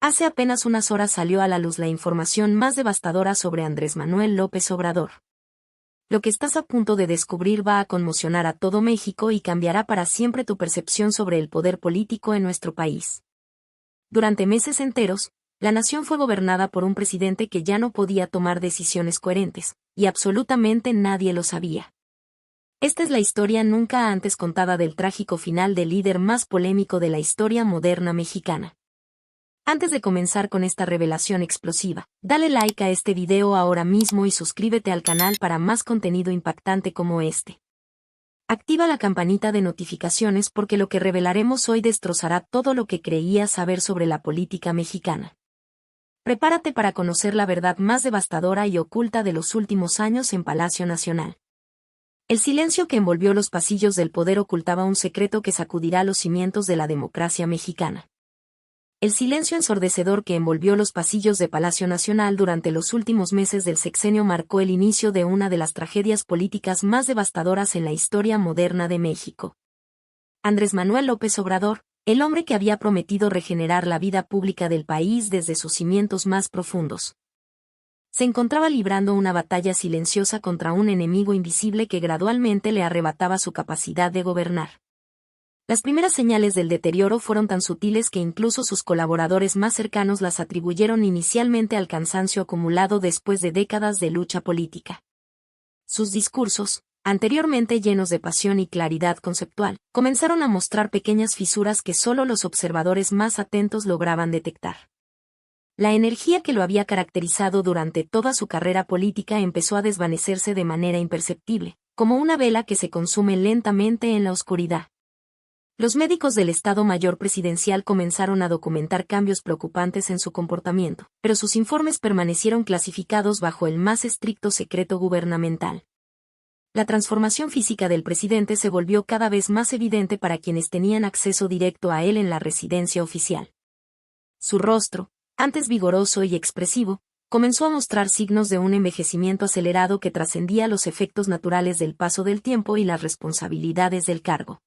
Hace apenas unas horas salió a la luz la información más devastadora sobre Andrés Manuel López Obrador. Lo que estás a punto de descubrir va a conmocionar a todo México y cambiará para siempre tu percepción sobre el poder político en nuestro país. Durante meses enteros, la nación fue gobernada por un presidente que ya no podía tomar decisiones coherentes, y absolutamente nadie lo sabía. Esta es la historia nunca antes contada del trágico final del líder más polémico de la historia moderna mexicana. Antes de comenzar con esta revelación explosiva, dale like a este video ahora mismo y suscríbete al canal para más contenido impactante como este. Activa la campanita de notificaciones porque lo que revelaremos hoy destrozará todo lo que creías saber sobre la política mexicana. Prepárate para conocer la verdad más devastadora y oculta de los últimos años en Palacio Nacional. El silencio que envolvió los pasillos del poder ocultaba un secreto que sacudirá los cimientos de la democracia mexicana. El silencio ensordecedor que envolvió los pasillos de Palacio Nacional durante los últimos meses del sexenio marcó el inicio de una de las tragedias políticas más devastadoras en la historia moderna de México. Andrés Manuel López Obrador, el hombre que había prometido regenerar la vida pública del país desde sus cimientos más profundos, se encontraba librando una batalla silenciosa contra un enemigo invisible que gradualmente le arrebataba su capacidad de gobernar. Las primeras señales del deterioro fueron tan sutiles que incluso sus colaboradores más cercanos las atribuyeron inicialmente al cansancio acumulado después de décadas de lucha política. Sus discursos, anteriormente llenos de pasión y claridad conceptual, comenzaron a mostrar pequeñas fisuras que solo los observadores más atentos lograban detectar. La energía que lo había caracterizado durante toda su carrera política empezó a desvanecerse de manera imperceptible, como una vela que se consume lentamente en la oscuridad. Los médicos del Estado Mayor Presidencial comenzaron a documentar cambios preocupantes en su comportamiento, pero sus informes permanecieron clasificados bajo el más estricto secreto gubernamental. La transformación física del presidente se volvió cada vez más evidente para quienes tenían acceso directo a él en la residencia oficial. Su rostro, antes vigoroso y expresivo, comenzó a mostrar signos de un envejecimiento acelerado que trascendía los efectos naturales del paso del tiempo y las responsabilidades del cargo.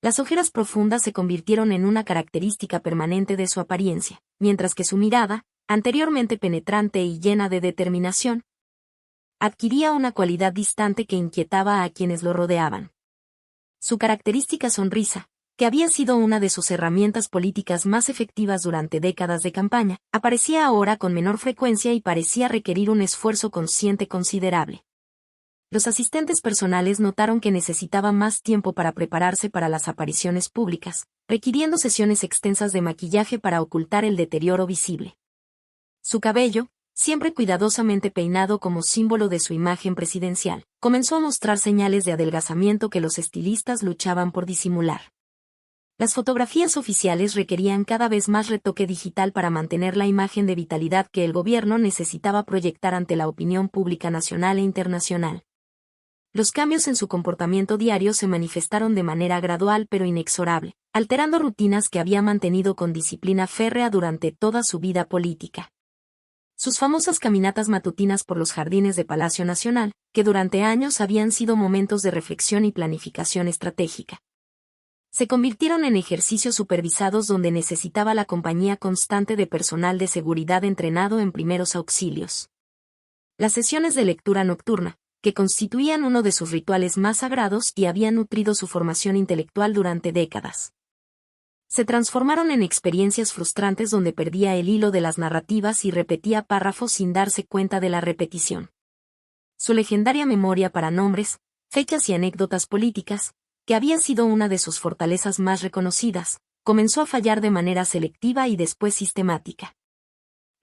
Las ojeras profundas se convirtieron en una característica permanente de su apariencia, mientras que su mirada, anteriormente penetrante y llena de determinación, adquiría una cualidad distante que inquietaba a quienes lo rodeaban. Su característica sonrisa, que había sido una de sus herramientas políticas más efectivas durante décadas de campaña, aparecía ahora con menor frecuencia y parecía requerir un esfuerzo consciente considerable. Los asistentes personales notaron que necesitaba más tiempo para prepararse para las apariciones públicas, requiriendo sesiones extensas de maquillaje para ocultar el deterioro visible. Su cabello, siempre cuidadosamente peinado como símbolo de su imagen presidencial, comenzó a mostrar señales de adelgazamiento que los estilistas luchaban por disimular. Las fotografías oficiales requerían cada vez más retoque digital para mantener la imagen de vitalidad que el gobierno necesitaba proyectar ante la opinión pública nacional e internacional. Los cambios en su comportamiento diario se manifestaron de manera gradual pero inexorable, alterando rutinas que había mantenido con disciplina férrea durante toda su vida política. Sus famosas caminatas matutinas por los jardines de Palacio Nacional, que durante años habían sido momentos de reflexión y planificación estratégica, se convirtieron en ejercicios supervisados donde necesitaba la compañía constante de personal de seguridad entrenado en primeros auxilios. Las sesiones de lectura nocturna, que constituían uno de sus rituales más sagrados y habían nutrido su formación intelectual durante décadas, se transformaron en experiencias frustrantes donde perdía el hilo de las narrativas y repetía párrafos sin darse cuenta de la repetición. Su legendaria memoria para nombres, fechas y anécdotas políticas, que había sido una de sus fortalezas más reconocidas, comenzó a fallar de manera selectiva y después sistemática.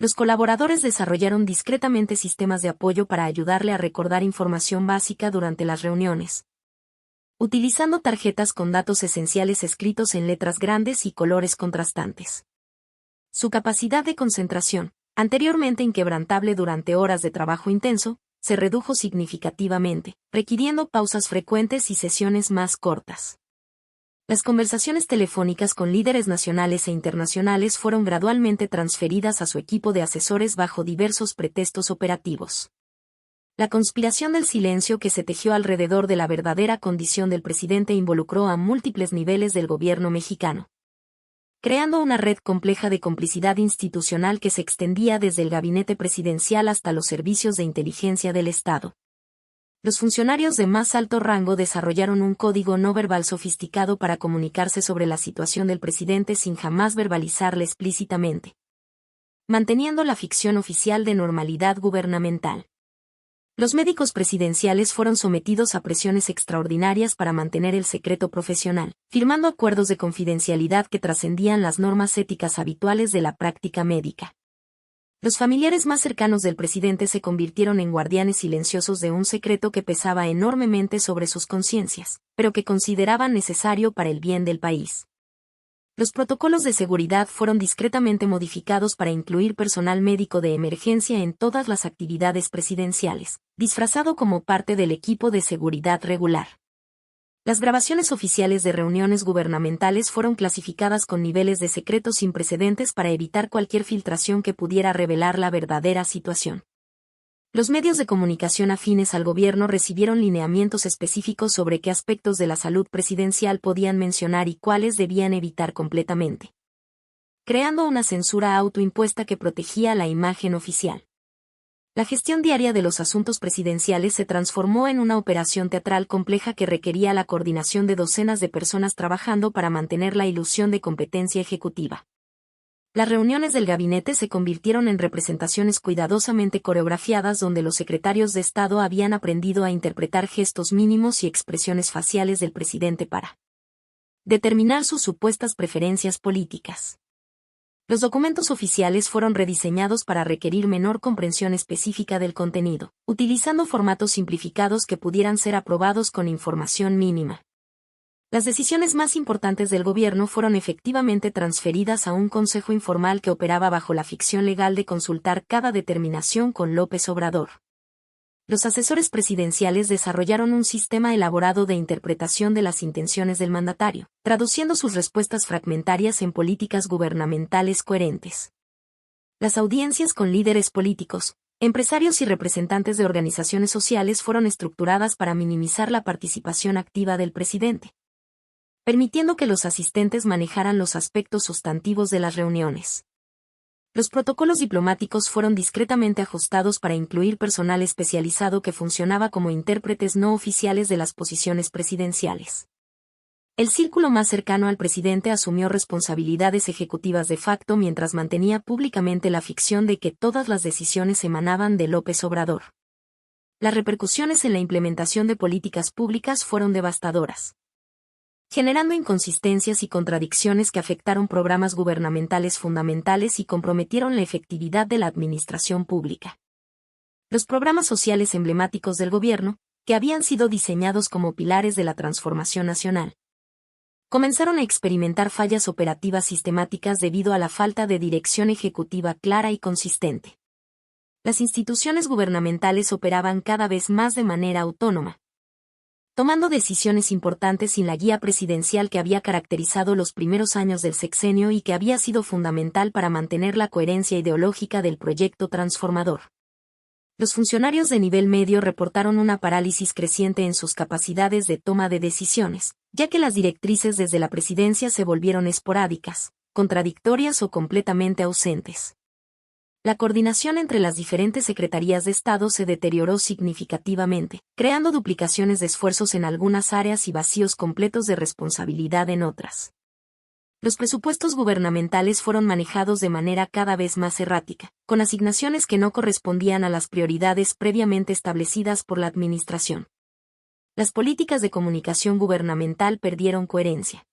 Los colaboradores desarrollaron discretamente sistemas de apoyo para ayudarle a recordar información básica durante las reuniones, utilizando tarjetas con datos esenciales escritos en letras grandes y colores contrastantes. Su capacidad de concentración, anteriormente inquebrantable durante horas de trabajo intenso, se redujo significativamente, requiriendo pausas frecuentes y sesiones más cortas. Las conversaciones telefónicas con líderes nacionales e internacionales fueron gradualmente transferidas a su equipo de asesores bajo diversos pretextos operativos. La conspiración del silencio que se tejió alrededor de la verdadera condición del presidente involucró a múltiples niveles del gobierno mexicano. creando una red compleja de complicidad institucional que se extendía desde el gabinete presidencial hasta los servicios de inteligencia del Estado. Los funcionarios de más alto rango desarrollaron un código no verbal sofisticado para comunicarse sobre la situación del presidente sin jamás verbalizarla explícitamente, manteniendo la ficción oficial de normalidad gubernamental. Los médicos presidenciales fueron sometidos a presiones extraordinarias para mantener el secreto profesional, firmando acuerdos de confidencialidad que trascendían las normas éticas habituales de la práctica médica. Los familiares más cercanos del presidente se convirtieron en guardianes silenciosos de un secreto que pesaba enormemente sobre sus conciencias, pero que consideraban necesario para el bien del país. Los protocolos de seguridad fueron discretamente modificados para incluir personal médico de emergencia en todas las actividades presidenciales, disfrazado como parte del equipo de seguridad regular. Las grabaciones oficiales de reuniones gubernamentales fueron clasificadas con niveles de secreto sin precedentes para evitar cualquier filtración que pudiera revelar la verdadera situación. Los medios de comunicación afines al gobierno recibieron lineamientos específicos sobre qué aspectos de la salud presidencial podían mencionar y cuáles debían evitar completamente, creando una censura autoimpuesta que protegía la imagen oficial. La gestión diaria de los asuntos presidenciales se transformó en una operación teatral compleja que requería la coordinación de docenas de personas trabajando para mantener la ilusión de competencia ejecutiva. Las reuniones del gabinete se convirtieron en representaciones cuidadosamente coreografiadas donde los secretarios de Estado habían aprendido a interpretar gestos mínimos y expresiones faciales del presidente para determinar sus supuestas preferencias políticas. Los documentos oficiales fueron rediseñados para requerir menor comprensión específica del contenido, utilizando formatos simplificados que pudieran ser aprobados con información mínima. Las decisiones más importantes del gobierno fueron efectivamente transferidas a un consejo informal que operaba bajo la ficción legal de consultar cada determinación con López Obrador. Los asesores presidenciales desarrollaron un sistema elaborado de interpretación de las intenciones del mandatario, traduciendo sus respuestas fragmentarias en políticas gubernamentales coherentes. Las audiencias con líderes políticos, empresarios y representantes de organizaciones sociales fueron estructuradas para minimizar la participación activa del presidente, permitiendo que los asistentes manejaran los aspectos sustantivos de las reuniones. Los protocolos diplomáticos fueron discretamente ajustados para incluir personal especializado que funcionaba como intérpretes no oficiales de las posiciones presidenciales. El círculo más cercano al presidente asumió responsabilidades ejecutivas de facto mientras mantenía públicamente la ficción de que todas las decisiones emanaban de López Obrador. Las repercusiones en la implementación de políticas públicas fueron devastadoras, generando inconsistencias y contradicciones que afectaron programas gubernamentales fundamentales y comprometieron la efectividad de la administración pública. Los programas sociales emblemáticos del gobierno, que habían sido diseñados como pilares de la transformación nacional, comenzaron a experimentar fallas operativas sistemáticas debido a la falta de dirección ejecutiva clara y consistente. Las instituciones gubernamentales operaban cada vez más de manera autónoma, tomando decisiones importantes sin la guía presidencial que había caracterizado los primeros años del sexenio y que había sido fundamental para mantener la coherencia ideológica del proyecto transformador. Los funcionarios de nivel medio reportaron una parálisis creciente en sus capacidades de toma de decisiones, ya que las directrices desde la presidencia se volvieron esporádicas, contradictorias o completamente ausentes. La coordinación entre las diferentes secretarías de Estado se deterioró significativamente, creando duplicaciones de esfuerzos en algunas áreas y vacíos completos de responsabilidad en otras. Los presupuestos gubernamentales fueron manejados de manera cada vez más errática, con asignaciones que no correspondían a las prioridades previamente establecidas por la administración. Las políticas de comunicación gubernamental perdieron coherencia,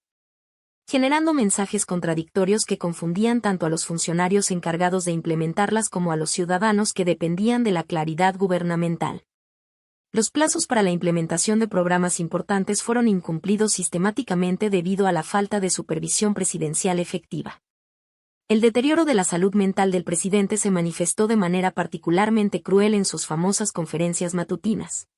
generando mensajes contradictorios que confundían tanto a los funcionarios encargados de implementarlas como a los ciudadanos que dependían de la claridad gubernamental. Los plazos para la implementación de programas importantes fueron incumplidos sistemáticamente debido a la falta de supervisión presidencial efectiva. El deterioro de la salud mental del presidente se manifestó de manera particularmente cruel en sus famosas conferencias matutinas,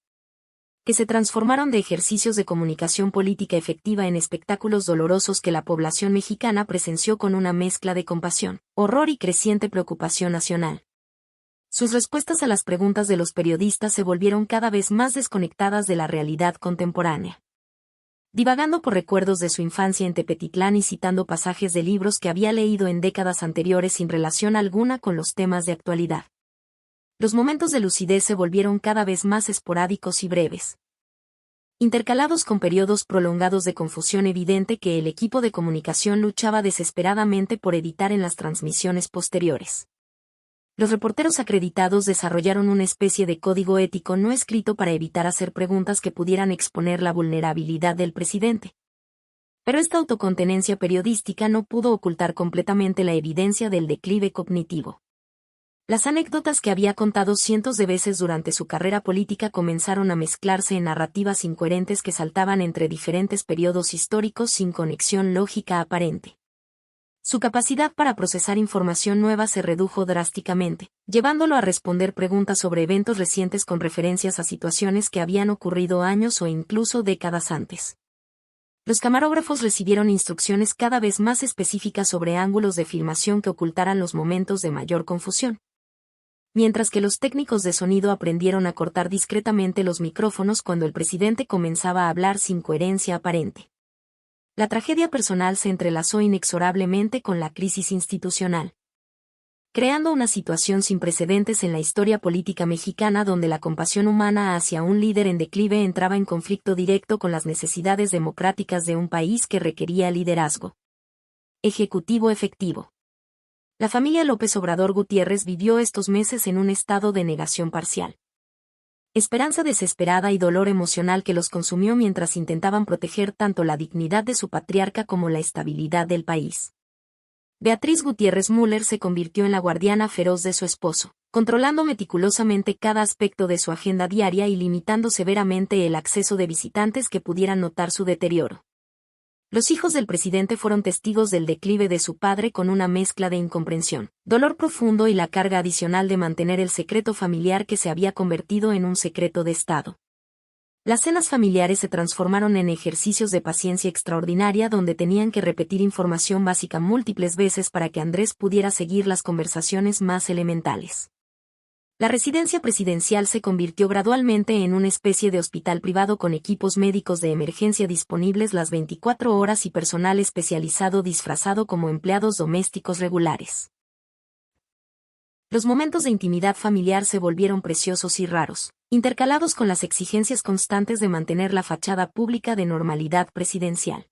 que se transformaron de ejercicios de comunicación política efectiva en espectáculos dolorosos que la población mexicana presenció con una mezcla de compasión, horror y creciente preocupación nacional. Sus respuestas a las preguntas de los periodistas se volvieron cada vez más desconectadas de la realidad contemporánea. divagando por recuerdos de su infancia en Tepetitlán y citando pasajes de libros que había leído en décadas anteriores sin relación alguna con los temas de actualidad. Los momentos de lucidez se volvieron cada vez más esporádicos y breves, intercalados con periodos prolongados de confusión evidente que el equipo de comunicación luchaba desesperadamente por editar en las transmisiones posteriores. Los reporteros acreditados desarrollaron una especie de código ético no escrito para evitar hacer preguntas que pudieran exponer la vulnerabilidad del presidente. Pero esta autocontenencia periodística no pudo ocultar completamente la evidencia del declive cognitivo. Las anécdotas que había contado cientos de veces durante su carrera política comenzaron a mezclarse en narrativas incoherentes que saltaban entre diferentes periodos históricos sin conexión lógica aparente. Su capacidad para procesar información nueva se redujo drásticamente, llevándolo a responder preguntas sobre eventos recientes con referencias a situaciones que habían ocurrido años o incluso décadas antes. Los camarógrafos recibieron instrucciones cada vez más específicas sobre ángulos de filmación que ocultaran los momentos de mayor confusión, mientras que los técnicos de sonido aprendieron a cortar discretamente los micrófonos cuando el presidente comenzaba a hablar sin coherencia aparente. La tragedia personal se entrelazó inexorablemente con la crisis institucional, creando una situación sin precedentes en la historia política mexicana donde la compasión humana hacia un líder en declive entraba en conflicto directo con las necesidades democráticas de un país que requería liderazgo ejecutivo efectivo. La familia López Obrador Gutiérrez vivió estos meses en un estado de negación parcial. Esperanza desesperada y dolor emocional que los consumió mientras intentaban proteger tanto la dignidad de su patriarca como la estabilidad del país. Beatriz Gutiérrez Müller se convirtió en la guardiana feroz de su esposo, controlando meticulosamente cada aspecto de su agenda diaria y limitando severamente el acceso de visitantes que pudieran notar su deterioro. Los hijos del presidente fueron testigos del declive de su padre con una mezcla de incomprensión, dolor profundo y la carga adicional de mantener el secreto familiar que se había convertido en un secreto de Estado. Las cenas familiares se transformaron en ejercicios de paciencia extraordinaria donde tenían que repetir información básica múltiples veces para que Andrés pudiera seguir las conversaciones más elementales. La residencia presidencial se convirtió gradualmente en una especie de hospital privado con equipos médicos de emergencia disponibles las 24 horas y personal especializado disfrazado como empleados domésticos regulares. Los momentos de intimidad familiar se volvieron preciosos y raros, intercalados con las exigencias constantes de mantener la fachada pública de normalidad presidencial.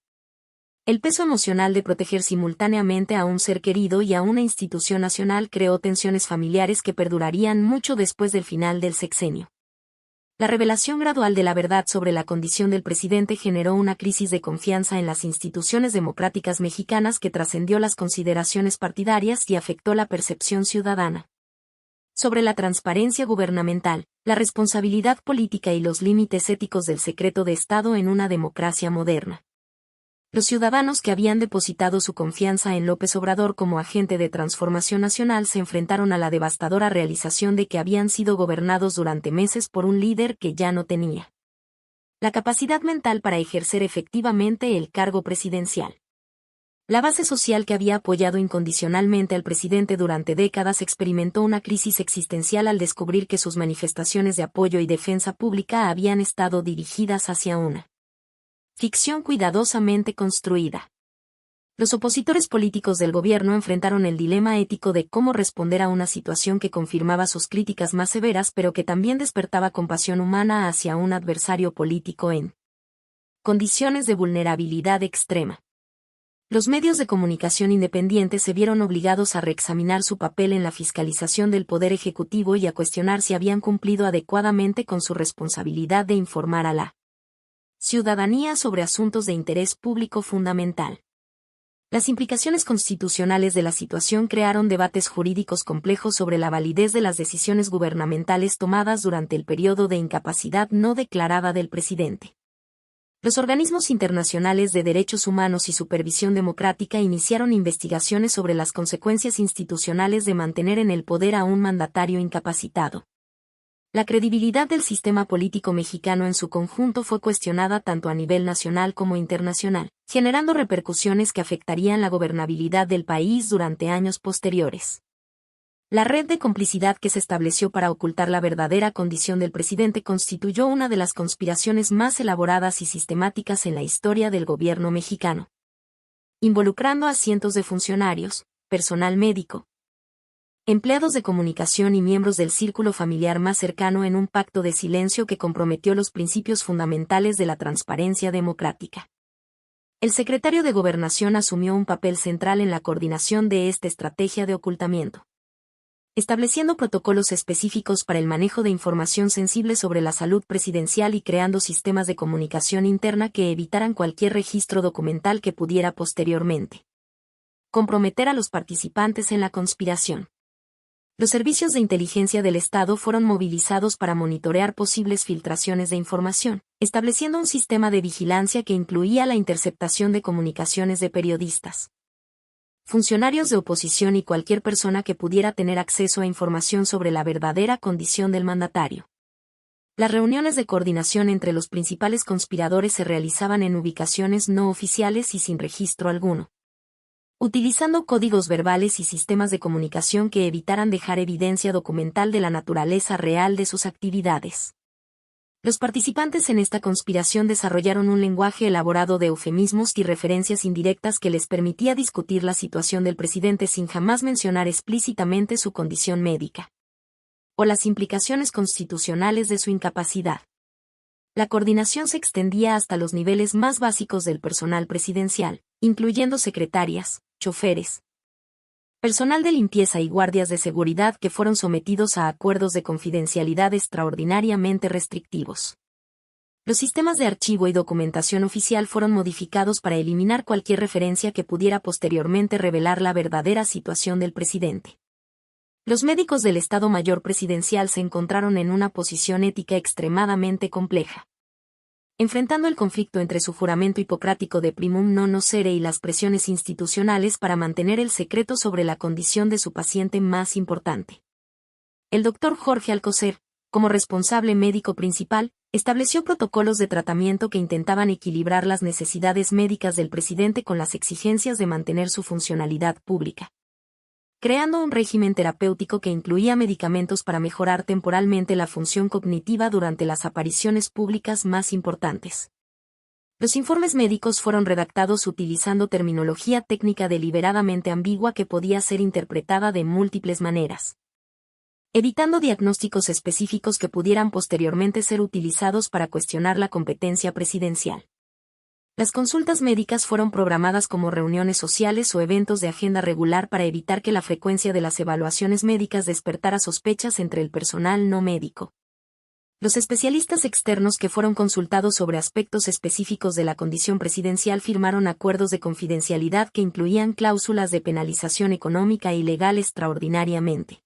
El peso emocional de proteger simultáneamente a un ser querido y a una institución nacional creó tensiones familiares que perdurarían mucho después del final del sexenio. La revelación gradual de la verdad sobre la condición del presidente generó una crisis de confianza en las instituciones democráticas mexicanas que trascendió las consideraciones partidarias y afectó la percepción ciudadana sobre la transparencia gubernamental, la responsabilidad política y los límites éticos del secreto de Estado en una democracia moderna. Los ciudadanos que habían depositado su confianza en López Obrador como agente de transformación nacional se enfrentaron a la devastadora realización de que habían sido gobernados durante meses por un líder que ya no tenía la capacidad mental para ejercer efectivamente el cargo presidencial. La base social que había apoyado incondicionalmente al presidente durante décadas experimentó una crisis existencial al descubrir que sus manifestaciones de apoyo y defensa pública habían estado dirigidas hacia una ficción cuidadosamente construida. Los opositores políticos del gobierno enfrentaron el dilema ético de cómo responder a una situación que confirmaba sus críticas más severas pero que también despertaba compasión humana hacia un adversario político en condiciones de vulnerabilidad extrema. Los medios de comunicación independientes se vieron obligados a reexaminar su papel en la fiscalización del Poder Ejecutivo y a cuestionar si habían cumplido adecuadamente con su responsabilidad de informar a la ciudadanía sobre asuntos de interés público fundamental. Las implicaciones constitucionales de la situación crearon debates jurídicos complejos sobre la validez de las decisiones gubernamentales tomadas durante el periodo de incapacidad no declarada del presidente. Los organismos internacionales de derechos humanos y supervisión democrática iniciaron investigaciones sobre las consecuencias institucionales de mantener en el poder a un mandatario incapacitado. La credibilidad del sistema político mexicano en su conjunto fue cuestionada tanto a nivel nacional como internacional, generando repercusiones que afectarían la gobernabilidad del país durante años posteriores. La red de complicidad que se estableció para ocultar la verdadera condición del presidente constituyó una de las conspiraciones más elaboradas y sistemáticas en la historia del gobierno mexicano, involucrando a cientos de funcionarios, personal médico, empleados de comunicación y miembros del círculo familiar más cercano en un pacto de silencio que comprometió los principios fundamentales de la transparencia democrática. El secretario de Gobernación asumió un papel central en la coordinación de esta estrategia de ocultamiento, estableciendo protocolos específicos para el manejo de información sensible sobre la salud presidencial y creando sistemas de comunicación interna que evitaran cualquier registro documental que pudiera posteriormente comprometer a los participantes en la conspiración. Los servicios de inteligencia del Estado fueron movilizados para monitorear posibles filtraciones de información, estableciendo un sistema de vigilancia que incluía la interceptación de comunicaciones de periodistas, funcionarios de oposición y cualquier persona que pudiera tener acceso a información sobre la verdadera condición del mandatario. Las reuniones de coordinación entre los principales conspiradores se realizaban en ubicaciones no oficiales y sin registro alguno, utilizando códigos verbales y sistemas de comunicación que evitaran dejar evidencia documental de la naturaleza real de sus actividades. Los participantes en esta conspiración desarrollaron un lenguaje elaborado de eufemismos y referencias indirectas que les permitía discutir la situación del presidente sin jamás mencionar explícitamente su condición médica o las implicaciones constitucionales de su incapacidad. La coordinación se extendía hasta los niveles más básicos del personal presidencial, incluyendo secretarias, choferes, personal de limpieza y guardias de seguridad que fueron sometidos a acuerdos de confidencialidad extraordinariamente restrictivos. Los sistemas de archivo y documentación oficial fueron modificados para eliminar cualquier referencia que pudiera posteriormente revelar la verdadera situación del presidente. Los médicos del Estado Mayor Presidencial se encontraron en una posición ética extremadamente compleja, enfrentando el conflicto entre su juramento hipocrático de primum non nocere y las presiones institucionales para mantener el secreto sobre la condición de su paciente más importante. El doctor Jorge Alcocer, como responsable médico principal, estableció protocolos de tratamiento que intentaban equilibrar las necesidades médicas del presidente con las exigencias de mantener su funcionalidad pública, creando un régimen terapéutico que incluía medicamentos para mejorar temporalmente la función cognitiva durante las apariciones públicas más importantes. Los informes médicos fueron redactados utilizando terminología técnica deliberadamente ambigua que podía ser interpretada de múltiples maneras, evitando diagnósticos específicos que pudieran posteriormente ser utilizados para cuestionar la competencia presidencial. Las consultas médicas fueron programadas como reuniones sociales o eventos de agenda regular para evitar que la frecuencia de las evaluaciones médicas despertara sospechas entre el personal no médico. Los especialistas externos que fueron consultados sobre aspectos específicos de la condición presidencial firmaron acuerdos de confidencialidad que incluían cláusulas de penalización económica y legal extraordinariamente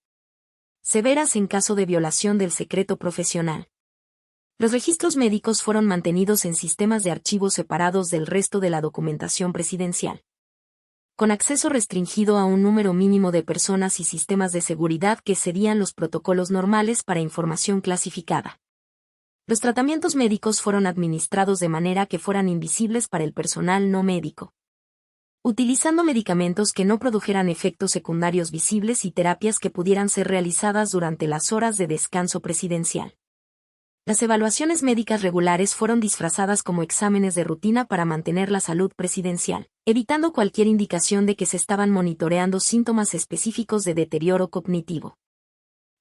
severas en caso de violación del secreto profesional. Los registros médicos fueron mantenidos en sistemas de archivos separados del resto de la documentación presidencial, con acceso restringido a un número mínimo de personas y sistemas de seguridad que excedían los protocolos normales para información clasificada. Los tratamientos médicos fueron administrados de manera que fueran invisibles para el personal no médico, utilizando medicamentos que no produjeran efectos secundarios visibles y terapias que pudieran ser realizadas durante las horas de descanso presidencial. Las evaluaciones médicas regulares fueron disfrazadas como exámenes de rutina para mantener la salud presidencial, evitando cualquier indicación de que se estaban monitoreando síntomas específicos de deterioro cognitivo.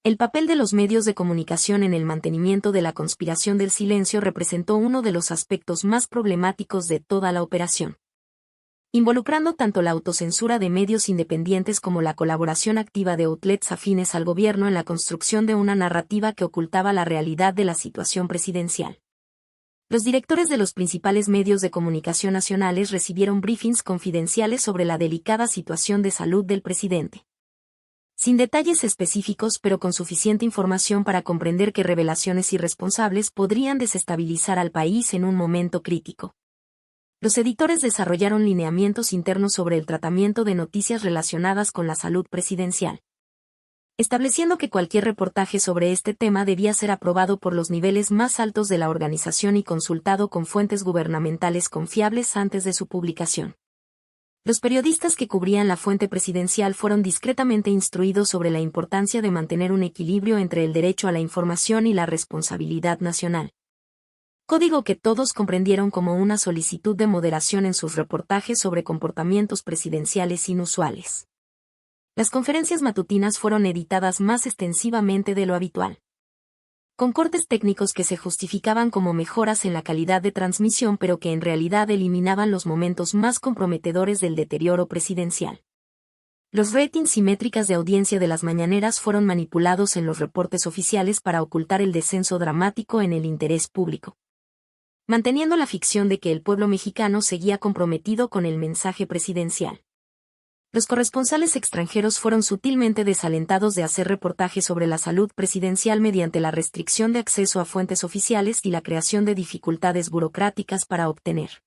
El papel de los medios de comunicación en el mantenimiento de la conspiración del silencio representó uno de los aspectos más problemáticos de toda la operación, involucrando tanto la autocensura de medios independientes como la colaboración activa de outlets afines al gobierno en la construcción de una narrativa que ocultaba la realidad de la situación presidencial. Los directores de los principales medios de comunicación nacionales recibieron briefings confidenciales sobre la delicada situación de salud del presidente, sin detalles específicos pero con suficiente información para comprender que revelaciones irresponsables podrían desestabilizar al país en un momento crítico. Los editores desarrollaron lineamientos internos sobre el tratamiento de noticias relacionadas con la salud presidencial, estableciendo que cualquier reportaje sobre este tema debía ser aprobado por los niveles más altos de la organización y consultado con fuentes gubernamentales confiables antes de su publicación. Los periodistas que cubrían la fuente presidencial fueron discretamente instruidos sobre la importancia de mantener un equilibrio entre el derecho a la información y la responsabilidad nacional. Código que todos comprendieron como una solicitud de moderación en sus reportajes sobre comportamientos presidenciales inusuales. Las conferencias matutinas fueron editadas más extensivamente de lo habitual, con cortes técnicos que se justificaban como mejoras en la calidad de transmisión pero que en realidad eliminaban los momentos más comprometedores del deterioro presidencial. Los ratings y métricas de audiencia de las mañaneras fueron manipulados en los reportes oficiales para ocultar el descenso dramático en el interés público, manteniendo la ficción de que el pueblo mexicano seguía comprometido con el mensaje presidencial. Los corresponsales extranjeros fueron sutilmente desalentados de hacer reportajes sobre la salud presidencial mediante la restricción de acceso a fuentes oficiales y la creación de dificultades burocráticas para obtener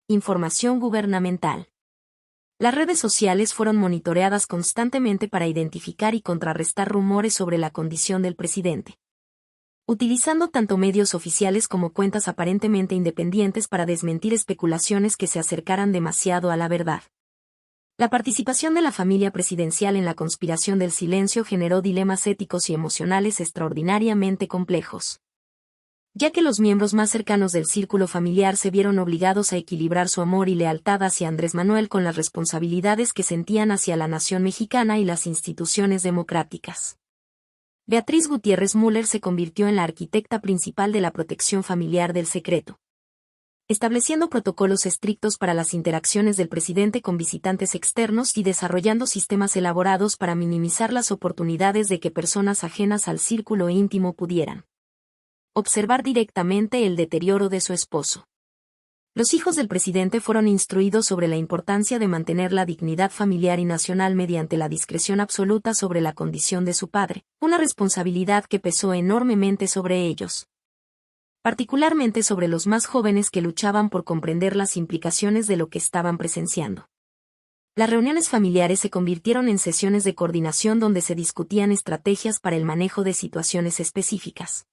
información gubernamental. Las redes sociales fueron monitoreadas constantemente para identificar y contrarrestar rumores sobre la condición del presidente, utilizando tanto medios oficiales como cuentas aparentemente independientes para desmentir especulaciones que se acercaran demasiado a la verdad. La participación de la familia presidencial en la conspiración del silencio generó dilemas éticos y emocionales extraordinariamente complejos, ya que los miembros más cercanos del círculo familiar se vieron obligados a equilibrar su amor y lealtad hacia Andrés Manuel con las responsabilidades que sentían hacia la nación mexicana y las instituciones democráticas. Beatriz Gutiérrez Müller se convirtió en la arquitecta principal de la protección familiar del secreto, estableciendo protocolos estrictos para las interacciones del presidente con visitantes externos y desarrollando sistemas elaborados para minimizar las oportunidades de que personas ajenas al círculo íntimo pudieran observar directamente el deterioro de su esposo. Los hijos del presidente fueron instruidos sobre la importancia de mantener la dignidad familiar y nacional mediante la discreción absoluta sobre la condición de su padre, una responsabilidad que pesó enormemente sobre ellos, particularmente sobre los más jóvenes que luchaban por comprender las implicaciones de lo que estaban presenciando. Las reuniones familiares se convirtieron en sesiones de coordinación donde se discutían estrategias para el manejo de situaciones específicas,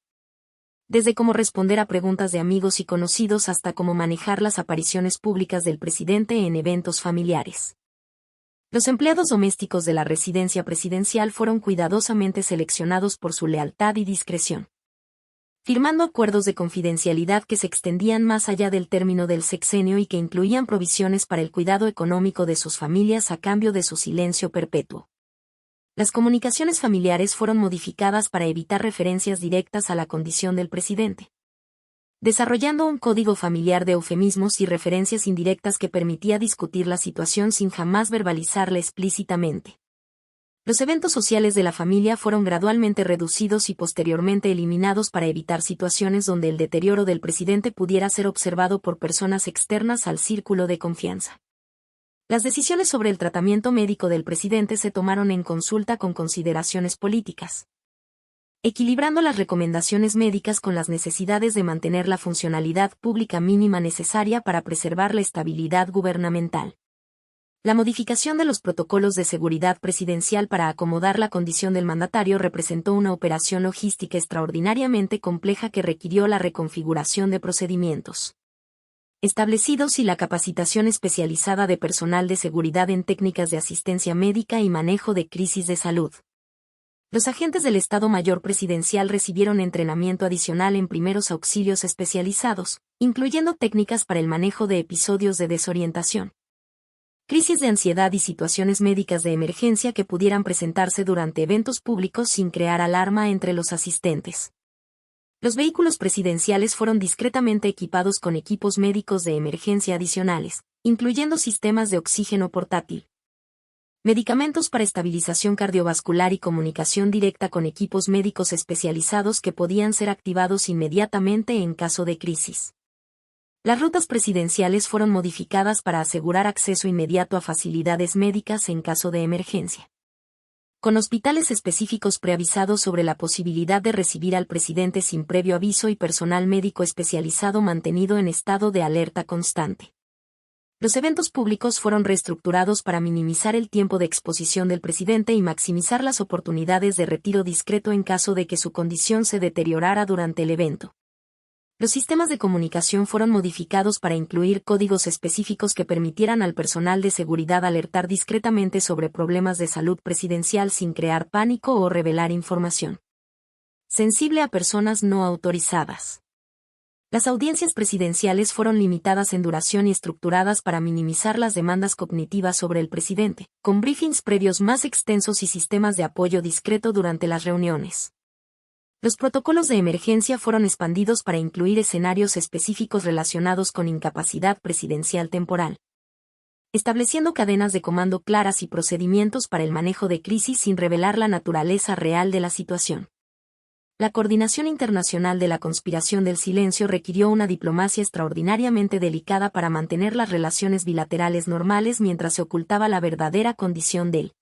desde cómo responder a preguntas de amigos y conocidos hasta cómo manejar las apariciones públicas del presidente en eventos familiares. Los empleados domésticos de la residencia presidencial fueron cuidadosamente seleccionados por su lealtad y discreción, firmando acuerdos de confidencialidad que se extendían más allá del término del sexenio y que incluían provisiones para el cuidado económico de sus familias a cambio de su silencio perpetuo. Las comunicaciones familiares fueron modificadas para evitar referencias directas a la condición del presidente, desarrollando un código familiar de eufemismos y referencias indirectas que permitía discutir la situación sin jamás verbalizarla explícitamente. Los eventos sociales de la familia fueron gradualmente reducidos y posteriormente eliminados para evitar situaciones donde el deterioro del presidente pudiera ser observado por personas externas al círculo de confianza. Las decisiones sobre el tratamiento médico del presidente se tomaron en consulta con consideraciones políticas, equilibrando las recomendaciones médicas con las necesidades de mantener la funcionalidad pública mínima necesaria para preservar la estabilidad gubernamental. La modificación de los protocolos de seguridad presidencial para acomodar la condición del mandatario representó una operación logística extraordinariamente compleja que requirió la reconfiguración de procedimientos establecidos y la capacitación especializada de personal de seguridad en técnicas de asistencia médica y manejo de crisis de salud. Los agentes del Estado Mayor Presidencial recibieron entrenamiento adicional en primeros auxilios especializados, incluyendo técnicas para el manejo de episodios de desorientación, crisis de ansiedad y situaciones médicas de emergencia que pudieran presentarse durante eventos públicos sin crear alarma entre los asistentes. Los vehículos presidenciales fueron discretamente equipados con equipos médicos de emergencia adicionales, incluyendo sistemas de oxígeno portátil, medicamentos para estabilización cardiovascular y comunicación directa con equipos médicos especializados que podían ser activados inmediatamente en caso de crisis. Las rutas presidenciales fueron modificadas para asegurar acceso inmediato a facilidades médicas en caso de emergencia, con hospitales específicos preavisados sobre la posibilidad de recibir al presidente sin previo aviso y personal médico especializado mantenido en estado de alerta constante. Los eventos públicos fueron reestructurados para minimizar el tiempo de exposición del presidente y maximizar las oportunidades de retiro discreto en caso de que su condición se deteriorara durante el evento. Los sistemas de comunicación fueron modificados para incluir códigos específicos que permitieran al personal de seguridad alertar discretamente sobre problemas de salud presidencial sin crear pánico o revelar información sensible a personas no autorizadas. Las audiencias presidenciales fueron limitadas en duración y estructuradas para minimizar las demandas cognitivas sobre el presidente, con briefings previos más extensos y sistemas de apoyo discreto durante las reuniones. Los protocolos de emergencia fueron expandidos para incluir escenarios específicos relacionados con incapacidad presidencial temporal, estableciendo cadenas de comando claras y procedimientos para el manejo de crisis sin revelar la naturaleza real de la situación. La coordinación internacional de la conspiración del silencio requirió una diplomacia extraordinariamente delicada para mantener las relaciones bilaterales normales mientras se ocultaba la verdadera condición del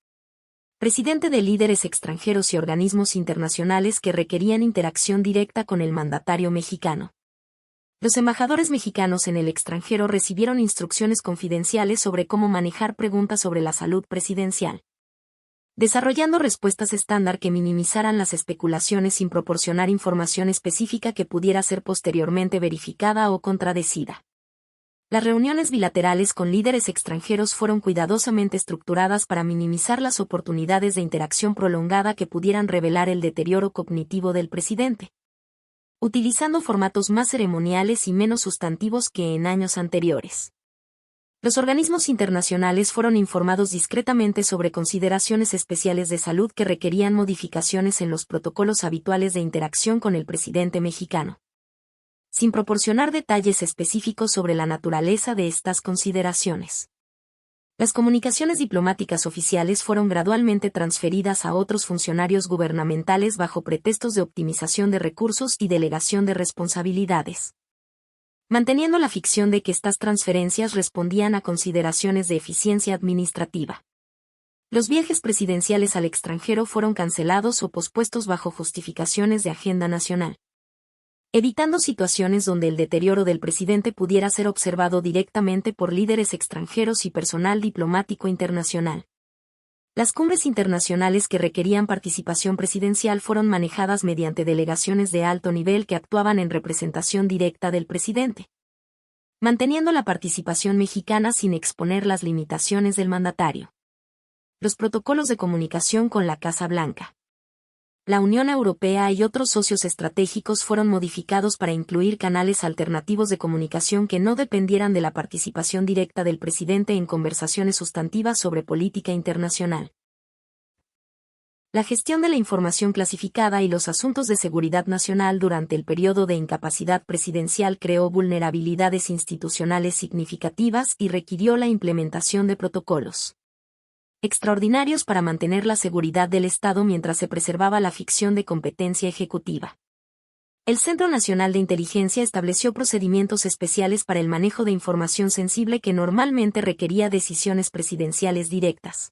presidente de líderes extranjeros y organismos internacionales que requerían interacción directa con el mandatario mexicano. Los embajadores mexicanos en el extranjero recibieron instrucciones confidenciales sobre cómo manejar preguntas sobre la salud presidencial, desarrollando respuestas estándar que minimizaran las especulaciones sin proporcionar información específica que pudiera ser posteriormente verificada o contradecida. Las reuniones bilaterales con líderes extranjeros fueron cuidadosamente estructuradas para minimizar las oportunidades de interacción prolongada que pudieran revelar el deterioro cognitivo del presidente, utilizando formatos más ceremoniales y menos sustantivos que en años anteriores. Los organismos internacionales fueron informados discretamente sobre consideraciones especiales de salud que requerían modificaciones en los protocolos habituales de interacción con el presidente mexicano, sin proporcionar detalles específicos sobre la naturaleza de estas consideraciones. Las comunicaciones diplomáticas oficiales fueron gradualmente transferidas a otros funcionarios gubernamentales bajo pretextos de optimización de recursos y delegación de responsabilidades, manteniendo la ficción de que estas transferencias respondían a consideraciones de eficiencia administrativa. Los viajes presidenciales al extranjero fueron cancelados o pospuestos bajo justificaciones de agenda nacional, evitando situaciones donde el deterioro del presidente pudiera ser observado directamente por líderes extranjeros y personal diplomático internacional. Las cumbres internacionales que requerían participación presidencial fueron manejadas mediante delegaciones de alto nivel que actuaban en representación directa del presidente, manteniendo la participación mexicana sin exponer las limitaciones del mandatario. Los protocolos de comunicación con la Casa Blanca, la Unión Europea y otros socios estratégicos fueron modificados para incluir canales alternativos de comunicación que no dependieran de la participación directa del presidente en conversaciones sustantivas sobre política internacional. La gestión de la información clasificada y los asuntos de seguridad nacional durante el periodo de incapacidad presidencial creó vulnerabilidades institucionales significativas y requirió la implementación de protocolos extraordinarios para mantener la seguridad del Estado mientras se preservaba la ficción de competencia ejecutiva. El Centro Nacional de Inteligencia estableció procedimientos especiales para el manejo de información sensible que normalmente requería decisiones presidenciales directas,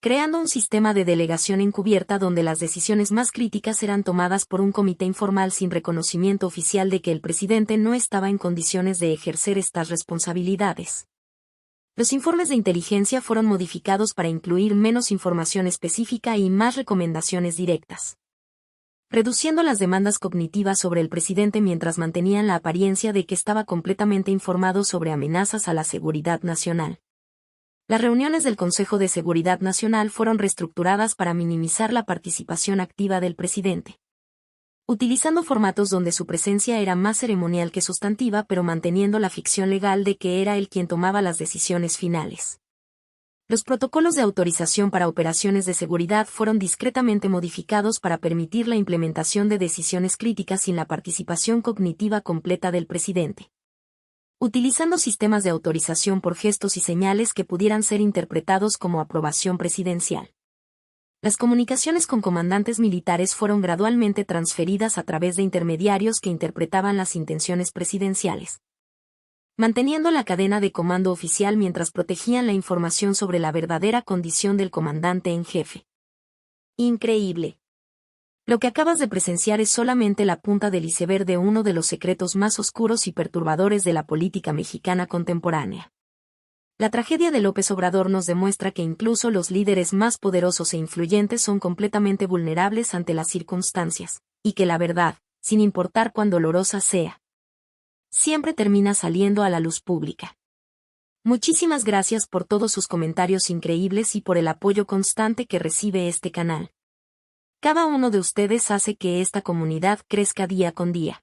creando un sistema de delegación encubierta donde las decisiones más críticas eran tomadas por un comité informal sin reconocimiento oficial de que el presidente no estaba en condiciones de ejercer estas responsabilidades. Los informes de inteligencia fueron modificados para incluir menos información específica y más recomendaciones directas, reduciendo las demandas cognitivas sobre el presidente mientras mantenían la apariencia de que estaba completamente informado sobre amenazas a la seguridad nacional. Las reuniones del Consejo de Seguridad Nacional fueron reestructuradas para minimizar la participación activa del presidente, utilizando formatos donde su presencia era más ceremonial que sustantiva pero manteniendo la ficción legal de que era él quien tomaba las decisiones finales. Los protocolos de autorización para operaciones de seguridad fueron discretamente modificados para permitir la implementación de decisiones críticas sin la participación cognitiva completa del presidente, utilizando sistemas de autorización por gestos y señales que pudieran ser interpretados como aprobación presidencial. Las comunicaciones con comandantes militares fueron gradualmente transferidas a través de intermediarios que interpretaban las intenciones presidenciales, manteniendo la cadena de comando oficial mientras protegían la información sobre la verdadera condición del comandante en jefe. Increíble. Lo que acabas de presenciar es solamente la punta del iceberg de uno de los secretos más oscuros y perturbadores de la política mexicana contemporánea. La tragedia de López Obrador nos demuestra que incluso los líderes más poderosos e influyentes son completamente vulnerables ante las circunstancias, y que la verdad, sin importar cuán dolorosa sea, siempre termina saliendo a la luz pública. Muchísimas gracias por todos sus comentarios increíbles y por el apoyo constante que recibe este canal. Cada uno de ustedes hace que esta comunidad crezca día con día.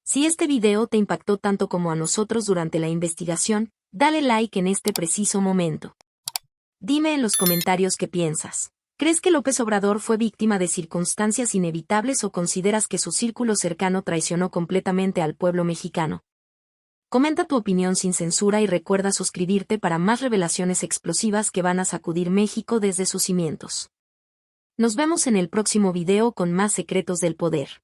Si este video te impactó tanto como a nosotros durante la investigación, dale like en este preciso momento. Dime en los comentarios qué piensas. ¿Crees que López Obrador fue víctima de circunstancias inevitables o consideras que su círculo cercano traicionó completamente al pueblo mexicano? Comenta tu opinión sin censura y recuerda suscribirte para más revelaciones explosivas que van a sacudir México desde sus cimientos. Nos vemos en el próximo video con más secretos del poder.